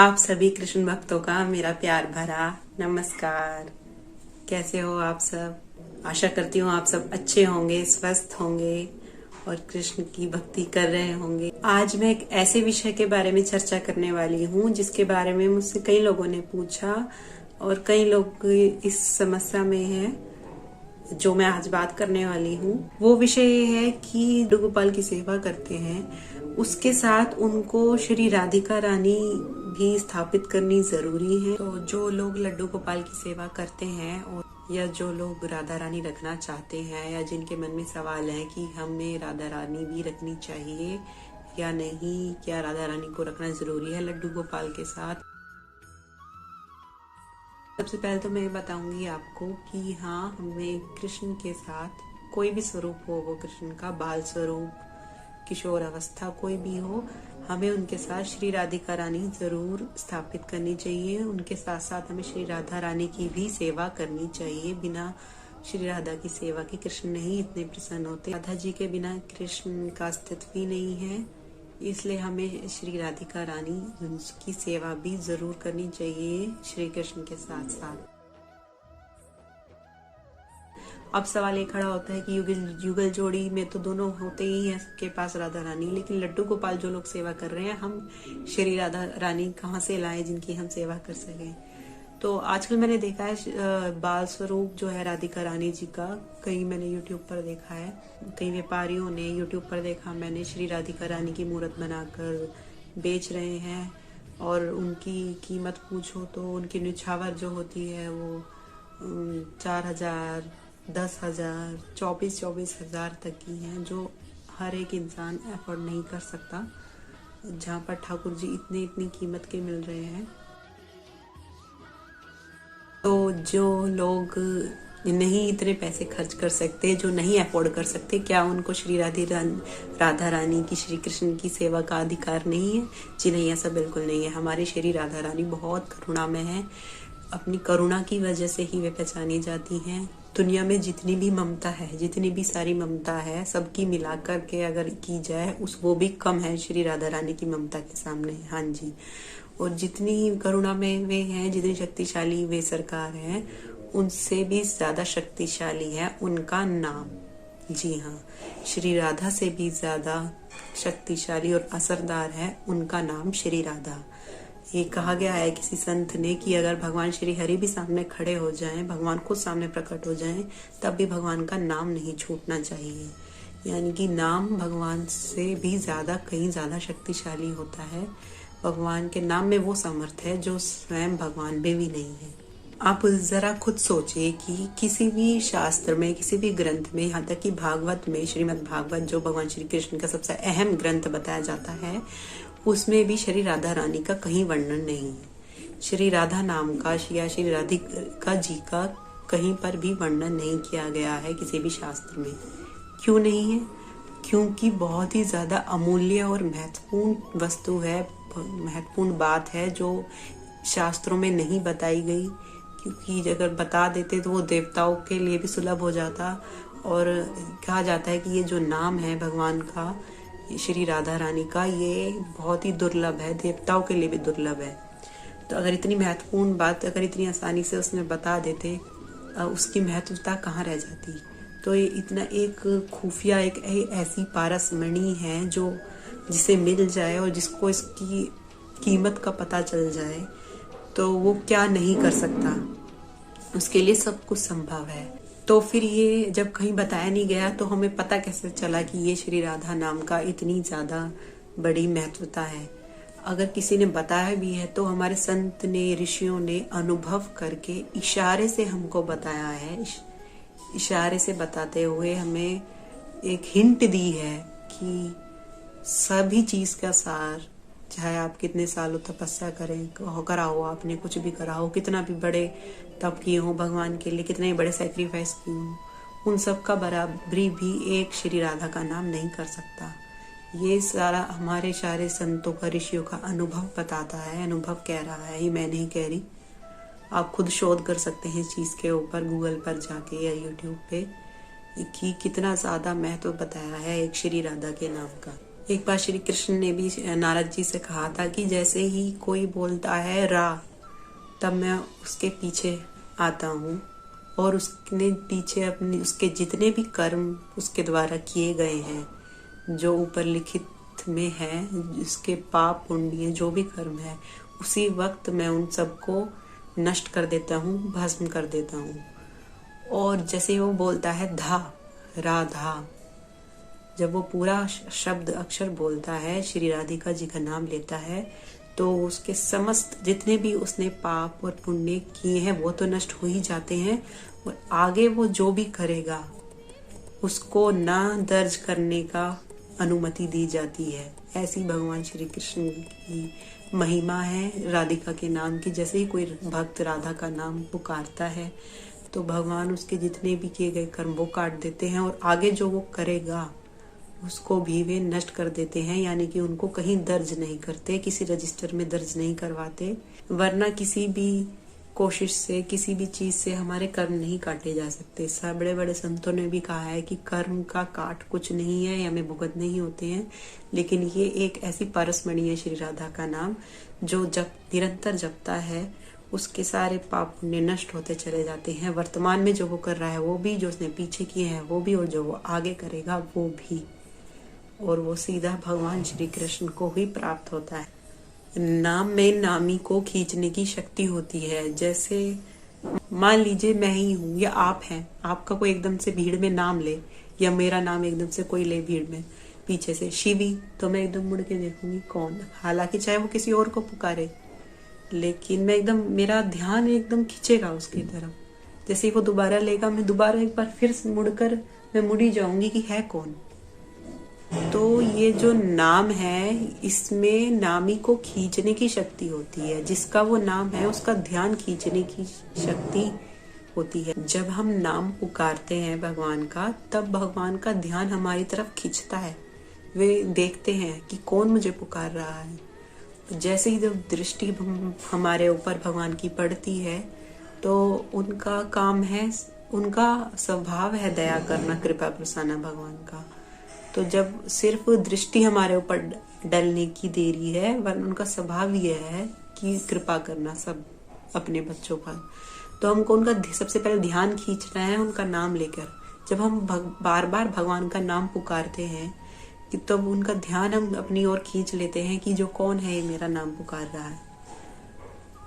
आप सभी कृष्ण भक्तों का मेरा प्यार भरा नमस्कार। कैसे हो आप सब? आशा करती हूँ आप सब अच्छे होंगे, स्वस्थ होंगे और कृष्ण की भक्ति कर रहे होंगे। आज मैं एक ऐसे विषय के बारे में चर्चा करने वाली हूँ जिसके बारे में मुझसे कई लोगों ने पूछा और कई लोग इस समस्या में हैं। जो मैं आज बात करने वाली हूँ वो विषय ये है कि लड्डू गोपाल की सेवा करते हैं, उसके साथ उनको श्री राधिका रानी भी स्थापित करनी जरूरी है। तो जो लोग लड्डू गोपाल की सेवा करते हैं और या जो लोग राधा रानी रखना चाहते हैं या जिनके मन में सवाल है कि हमें राधा रानी भी रखनी चाहिए या नहीं, क्या राधा रानी को रखना जरूरी है लड्डू गोपाल के साथ, सबसे पहले तो मैं बताऊंगी आपको कि हाँ, हमें कृष्ण के साथ कोई भी स्वरूप हो, वो कृष्ण का बाल स्वरूप, किशोर अवस्था कोई भी हो, हमें उनके साथ श्री राधिका रानी जरूर स्थापित करनी चाहिए। उनके साथ साथ हमें श्री राधा रानी की भी सेवा करनी चाहिए। बिना श्री राधा की सेवा के कृष्ण नहीं इतने प्रसन्न होते। राधा जी के बिना कृष्ण का अस्तित्व ही नहीं है, इसलिए हमें श्री राधिका रानी की सेवा भी जरूर करनी चाहिए श्री कृष्ण के साथ साथ। अब सवाल ये खड़ा होता है कि युगल जोड़ी में तो दोनों होते ही हैं सबके पास राधा रानी, लेकिन लड्डू गोपाल जो लोग सेवा कर रहे हैं, हम श्री राधा रानी कहाँ से लाएं जिनकी हम सेवा कर सकें। तो आजकल मैंने देखा है बाल स्वरूप जो है राधिका रानी जी का, कहीं मैंने यूट्यूब पर देखा है, कई व्यापारियों ने यूट्यूब पर देखा मैंने, श्री राधिका रानी की मूर्त बनाकर बेच रहे हैं और उनकी कीमत पूछो तो उनकी निछावर जो होती है वो 4,000, 10,000, 24,000 तक की हैं, जो हर एक इंसान अफोर्ड नहीं कर सकता। जहाँ पर ठाकुर जी इतनी कीमत के मिल रहे हैं, तो जो लोग नहीं इतने पैसे खर्च कर सकते, जो नहीं अफोर्ड कर सकते, क्या उनको श्री राधा रानी की, श्री कृष्ण की सेवा का अधिकार नहीं है? जी नहीं, ऐसा बिल्कुल नहीं है। हमारी श्री राधा रानी बहुत करुणामय है। अपनी करुणा की वजह से ही वे पहचानी जाती हैं। दुनिया में जितनी भी ममता है, जितनी भी सारी ममता है, सबकी मिलाकर के अगर की जाए वो भी कम है श्री राधा रानी की ममता के सामने। हाँ जी, और जितनी करुणा में वे हैं, जितनी शक्तिशाली वे सरकार है, उनसे भी ज्यादा शक्तिशाली है उनका नाम। जी हाँ, श्री राधा से भी ज्यादा शक्तिशाली और असरदार है उनका नाम श्री राधा। ये कहा गया है किसी संत ने कि अगर भगवान श्री हरि भी सामने खड़े हो जाएं, भगवान खुद सामने प्रकट हो जाएं, तब भी भगवान का नाम नहीं छूटना चाहिए। यानी कि नाम भगवान से भी ज्यादा, कहीं ज्यादा शक्तिशाली होता है। भगवान के नाम में वो सामर्थ्य है जो स्वयं भगवान में भी नहीं है। आप जरा खुद सोचिए कि किसी भी शास्त्र में, किसी भी ग्रंथ में, यहाँ तक कि भागवत में, श्रीमद् भागवत जो भगवान श्री कृष्ण का सबसे अहम ग्रंथ बताया जाता है, उसमें भी श्री राधा रानी का कहीं वर्णन नहीं है। श्री राधा नाम का या श्री राधिका जी का कहीं पर भी वर्णन नहीं किया गया है किसी भी शास्त्र में। क्यों नहीं है? क्योंकि बहुत ही ज्यादा अमूल्य और महत्वपूर्ण वस्तु है, महत्वपूर्ण बात है जो शास्त्रों में नहीं बताई गई। क्योंकि अगर बता देते तो वो देवताओं के लिए भी सुलभ हो जाता, और कहा जाता है कि ये जो नाम है भगवान का, श्री राधा रानी का, ये बहुत ही दुर्लभ है, देवताओं के लिए भी दुर्लभ है। तो अगर इतनी महत्वपूर्ण बात अगर इतनी आसानी से उसमें बता देते, उसकी महत्वता कहाँ रह जाती। तो ये इतना एक खुफिया, एक ऐसी पारसमणि है जो जिसे मिल जाए और जिसको इसकी कीमत का पता चल जाए, तो वो क्या नहीं कर सकता। उसके लिए सब कुछ संभव है। तो फिर ये जब कहीं बताया नहीं गया तो हमें पता कैसे चला कि ये श्री राधा नाम का इतनी ज्यादा बड़ी महत्वता है। अगर किसी ने बताया भी है तो हमारे संत ने, ऋषियों ने अनुभव करके इशारे से हमको बताया है। इशारे से बताते हुए हमें एक हिंट दी है कि सभी चीज का सार, चाहे आप कितने सालों तपस्या करा हो, आपने कुछ भी करा हो, कितना भी बड़े तप किए हो भगवान के लिए, कितने बड़े सैक्रिफाइस किए हो, उन सब का बराबरी भी एक श्री राधा का नाम नहीं कर सकता। ये सारा हमारे सारे संतों का, ऋषियों का अनुभव बताता है। अनुभव कह रहा है, ये मैं नहीं कह रही। आप खुद शोध कर सकते हैं इस चीज के ऊपर, गूगल पर जाके या यूट्यूब पे, कि कितना ज्यादा महत्व बताया है एक श्री राधा के नाम का। एक बार श्री कृष्ण ने भी नारद जी से कहा था कि जैसे ही कोई बोलता है रा, तब मैं उसके पीछे आता हूँ और उसने पीछे अपने उसके जितने भी कर्म उसके द्वारा किए गए हैं, जो ऊपर लिखित में है, उसके पाप पुण्य जो भी कर्म है, उसी वक्त मैं उन सबको नष्ट कर देता हूँ, भस्म कर देता हूँ। और जैसे वो बोलता है धा, राधा, जब वो पूरा शब्द अक्षर बोलता है, श्री राधिका जी का नाम लेता है, तो उसके समस्त जितने भी उसने पाप और पुण्य किए हैं वो तो नष्ट हो ही जाते हैं, और आगे वो जो भी करेगा उसको ना दर्ज करने का अनुमति दी जाती है। ऐसी भगवान श्री कृष्ण की महिमा है राधिका के नाम की। जैसे ही कोई भक्त राधा का नाम पुकारता है तो भगवान उसके जितने भी किए गए कर्म वो काट देते हैं, और आगे जो वो करेगा उसको भी वे नष्ट कर देते हैं, यानी कि उनको कहीं दर्ज नहीं करते, किसी रजिस्टर में दर्ज नहीं करवाते। वरना किसी भी कोशिश से, किसी भी चीज से हमारे कर्म नहीं काटे जा सकते। सब बड़े बड़े संतों ने भी कहा है कि कर्म का काट कुछ नहीं है, हमें भुगतने ही होते हैं। लेकिन ये एक ऐसी परसमणि है श्री राधा का नाम, जो जब निरंतर जपता है उसके सारे पाप पुण्य नष्ट होते चले जाते हैं। वर्तमान में जो वो कर रहा है वो भी, जो उसने पीछे किए हैं वो भी, और जो वो आगे करेगा वो भी, और वो सीधा भगवान श्री कृष्ण को ही प्राप्त होता है। नाम में नामी को खींचने की शक्ति होती है। जैसे मान लीजिए मैं ही हूँ या आप हैं, आपका कोई एकदम से भीड़ में नाम ले, या मेरा नाम एकदम से कोई ले भीड़ में पीछे से शिवी, तो मैं एकदम मुड़ के देखूंगी कौन, हालांकि चाहे वो किसी और को पुकारे, लेकिन मैं एकदम, मेरा ध्यान एकदम खींचेगा उसकी तरफ। जैसे ही वो दोबारा लेगा, मैं दोबारा एक बार फिर मुड़कर मैं मुड़ी जाऊंगी कि है कौन। तो ये जो नाम है, इसमें नामी को खींचने की शक्ति होती है। जिसका वो नाम है उसका ध्यान खींचने की शक्ति होती है। जब हम नाम पुकारते हैं भगवान का, तब भगवान का ध्यान हमारी तरफ खींचता है। वे देखते हैं कि कौन मुझे पुकार रहा है। जैसे ही जब दृष्टि हमारे ऊपर भगवान की पड़ती है, तो उनका काम है, उनका स्वभाव है दया करना, कृपा बरसाना भगवान का। तो जब सिर्फ दृष्टि हमारे ऊपर डलने की देरी है, वरना उनका स्वभाव यह है कि कृपा करना सब अपने बच्चों पर। तो हमको उनका सबसे पहले ध्यान खींचना है उनका नाम लेकर। जब हम बार बार भगवान का नाम पुकारते हैं कि तब उनका ध्यान हम अपनी ओर खींच लेते हैं कि जो कौन है ये मेरा नाम पुकार रहा है।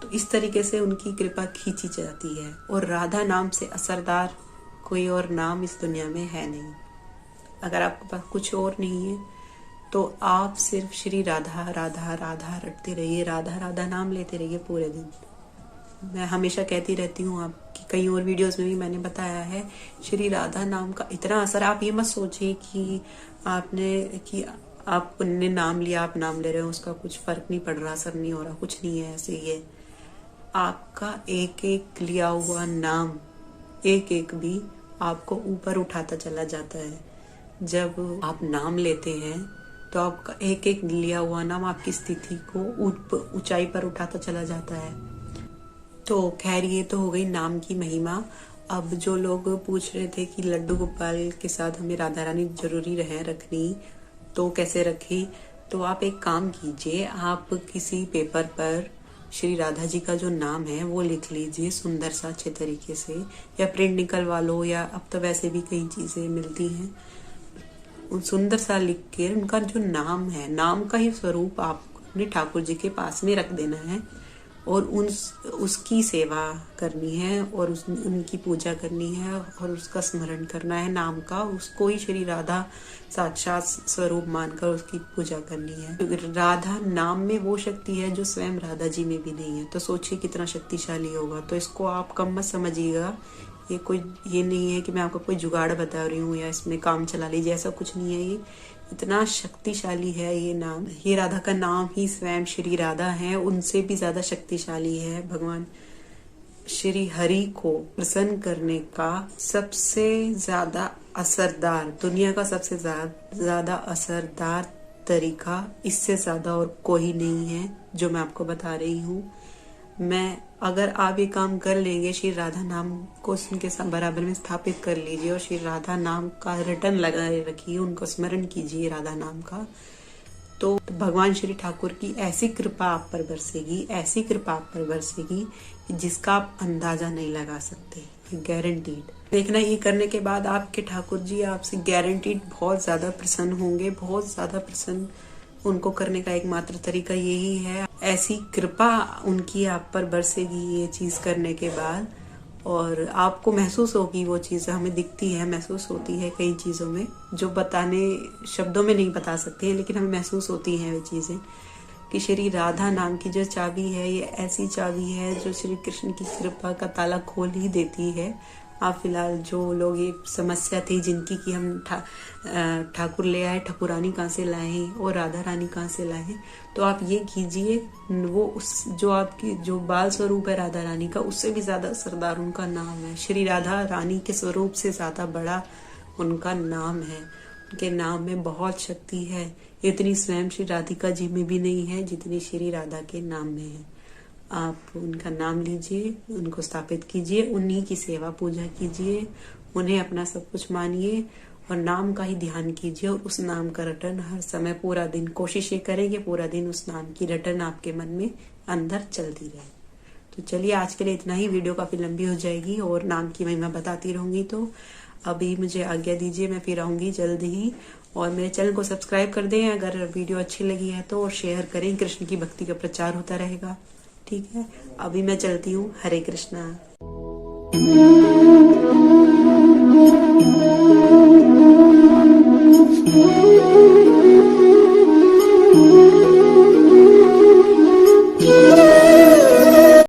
तो इस तरीके से उनकी कृपा खींची जाती है। और राधा नाम से असरदार कोई और नाम इस दुनिया में है नहीं। अगर आपके पास कुछ और नहीं है तो आप सिर्फ श्री राधा राधा राधा रटते रहिए, राधा राधा नाम लेते रहिए पूरे दिन। मैं हमेशा कहती रहती हूँ, आपकी कई और वीडियोस में भी मैंने बताया है, श्री राधा नाम का इतना असर। आप ये मत सोचिए कि आपने नाम लिया, आप नाम ले रहे हो, उसका कुछ फर्क नहीं पड़ रहा, असर नहीं हो रहा, कुछ नहीं है ऐसे ही है। आपका एक एक लिया हुआ नाम, एक एक भी आपको ऊपर उठाता चला जाता है। जब आप नाम लेते हैं तो आपका एक एक लिया हुआ नाम आपकी स्थिति को ऊंचाई पर उठाता चला जाता है। तो खैर, ये तो हो गई नाम की महिमा। अब जो लोग पूछ रहे थे कि लड्डू गोपाल के साथ हमें राधा रानी जरूरी रहे रखनी, तो कैसे रखें, तो आप एक काम कीजिए, आप किसी पेपर पर श्री राधा जी का जो नाम है वो लिख लीजिए सुंदर सा अच्छे तरीके से, या प्रिंट निकलवा लो, या अब तो वैसे भी कई चीजें मिलती हैं, सुंदर सा लिख के उनका जो नाम है, नाम का ही स्वरूप आप अपने ठाकुर जी के पास में रख देना है, और उसकी सेवा करनी है, और उनकी पूजा करनी है, और उसका स्मरण करना है नाम का। उसको ही श्री राधा साक्षात स्वरूप मानकर उसकी पूजा करनी है। राधा नाम में वो शक्ति है जो स्वयं राधा जी में भी नहीं है। तो सोचिए कितना शक्तिशाली होगा। तो इसको आप कम मत समझिएगा। ये नहीं है कि मैं आपको कोई जुगाड़ बता रही हूँ या इसमें काम चला लीजिए, ऐसा कुछ नहीं है। ये इतना शक्तिशाली है ये नाम। ये राधा का नाम ही स्वयं श्री राधा है, उनसे भी ज्यादा शक्तिशाली है। भगवान श्री हरि को प्रसन्न करने का सबसे ज्यादा असरदार, दुनिया का सबसे ज्यादा असरदार तरीका इससे ज्यादा और कोई नहीं है जो मैं आपको बता रही हूँ। अगर आप ये काम कर लेंगे, श्री राधा नाम को उनके बराबर में स्थापित कर लीजिए और श्री राधा नाम का रिटर्न लगाए रखिए, उनको स्मरण कीजिए राधा नाम का, तो भगवान श्री ठाकुर की ऐसी कृपा आप पर बरसेगी, ऐसी कृपा आप पर बरसेगी जिसका आप अंदाजा नहीं लगा सकते, गारंटीड। देखना, ये करने के बाद आपके ठाकुर जी आपसे गारंटीड बहुत ज्यादा प्रसन्न होंगे, बहुत ज्यादा प्रसन्न। उनको करने का एकमात्र तरीका यही है, ऐसी कृपा उनकी आप पर बरसेगी ये चीज करने के बाद, और आपको महसूस होगी वो चीज़। हमें दिखती है, महसूस होती है कई चीज़ों में, जो बताने शब्दों में नहीं बता सकते हैं, लेकिन हमें महसूस होती हैं वो चीज़ें कि श्री राधा नाम की जो चाबी है, ये ऐसी चाबी है जो श्री कृष्ण की कृपा का ताला खोल ही देती है। आप फिलहाल जो लोग ये समस्या थी जिनकी कि हम ठाकुर ले आए, ठाकुरानी कहाँ से लाए और राधा रानी कहाँ से लाए, तो आप ये कीजिए, वो उस जो आपकी जो बाल स्वरूप है राधा रानी का, उससे भी ज्यादा सरदार उनका नाम है। श्री राधा रानी के स्वरूप से ज्यादा बड़ा उनका नाम है। उनके नाम में बहुत शक्ति है, इतनी स्वयं श्री राधिका जी में भी नहीं है जितनी श्री राधा के नाम में है। आप उनका नाम लीजिए, उनको स्थापित कीजिए, उन्हीं की सेवा पूजा कीजिए, उन्हें अपना सब कुछ मानिए और नाम का ही ध्यान कीजिए, और उस नाम का रटन हर समय पूरा दिन कोशिश ये करेंगे, पूरा दिन उस नाम की रटन आपके मन में अंदर चलती रहे। तो चलिए, आज के लिए इतना ही। वीडियो काफी लंबी हो जाएगी और नाम की महिमा बताती रहूंगी, तो अभी मुझे आज्ञा दीजिए, मैं फिर आऊंगी जल्द ही। और मेरे चैनल को सब्सक्राइब कर दें अगर वीडियो अच्छी लगी है तो, और शेयर करें, कृष्ण की भक्ति का प्रचार होता रहेगा। ठीक है, अभी मैं चलती हूँ। हरे कृष्णा।